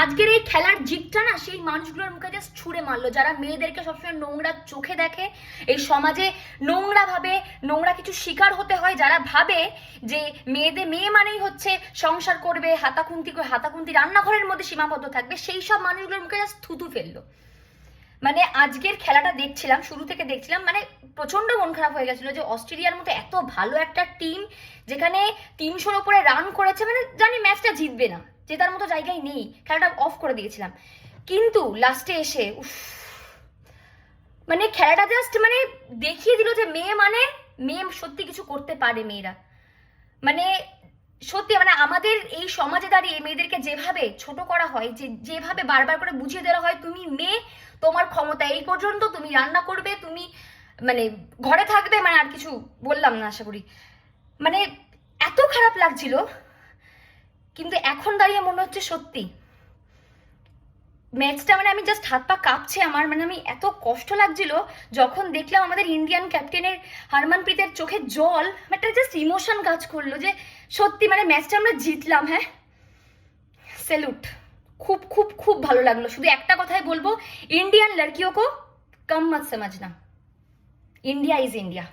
আজকের এই খেলার জিতটা না সেই মানুষগুলোর মুখে জাস্ট ছুঁড়ে মারলো, যারা মেয়েদেরকে সবসময় নোংরা চোখে দেখে, এই সমাজে নোংরা ভাবে, নোংরা কিছু শিকার হতে হয়, যারা ভাবে যে মেয়ে মানেই হচ্ছে সংসার করবে, হাতাখুন্তি রান্নাঘরের মধ্যে সীমাবদ্ধ থাকবে, সেই সব মানুষগুলোর মুখে জাস্ট থুতু ফেললো। মানে আজকের খেলাটা দেখছিলাম, শুরু থেকে দেখছিলাম, মানে প্রচন্ড মন খারাপ হয়ে গেছিল যে অস্ট্রেলিয়ার মতো এত ভালো একটা টিম, যেখানে 300-র উপরে রান করেছে, মানে জানি ম্যাচটা জিতবে না, জেতার মতো জায়গায় নেই, খেলাটা অফ করে দিয়েছিলাম। কিন্তু লাস্টে এসে মানে খেলাটা জাস্ট মানে দেখিয়ে দিল যে মেয়ে সত্যি কিছু করতে পারে মেয়েরা। মানে সত্যি মানে আমাদের এই সমাজে দাঁড়িয়ে মেয়েদেরকে যেভাবে ছোট করা হয়, যেভাবে বারবার করে বুঝিয়ে দেওয়া হয়, তুমি মেয়ে, তোমার ক্ষমতা এই পর্যন্ত, তুমি রান্না করবে, তুমি মানে ঘরে থাকবে, মানে আর কিছু বললাম না আশা করি, মানে এত খারাপ লাগছিল। কিন্তু এখন দাঁড়িয়ে মনে হচ্ছে সত্যি ম্যাচটা মানে আমি জাস্ট হাত পা কাঁপছে আমার, মানে আমি এত কষ্ট লাগছিল যখন দেখলাম আমাদের ইন্ডিয়ান ক্যাপ্টেনের হরমনপ্রীতের চোখে জল, একটা জাস্ট ইমোশন কাজ করলো যে সত্যি মানে ম্যাচটা আমরা জিতলাম। হ্যাঁ, স্যালুট, খুব খুব খুব ভালো লাগলো। শুধু একটা কথাই বলবো, ইন্ডিয়ান লড়কিও কো কম মত সমঝনা, ইন্ডিয়া ইজ ইন্ডিয়া।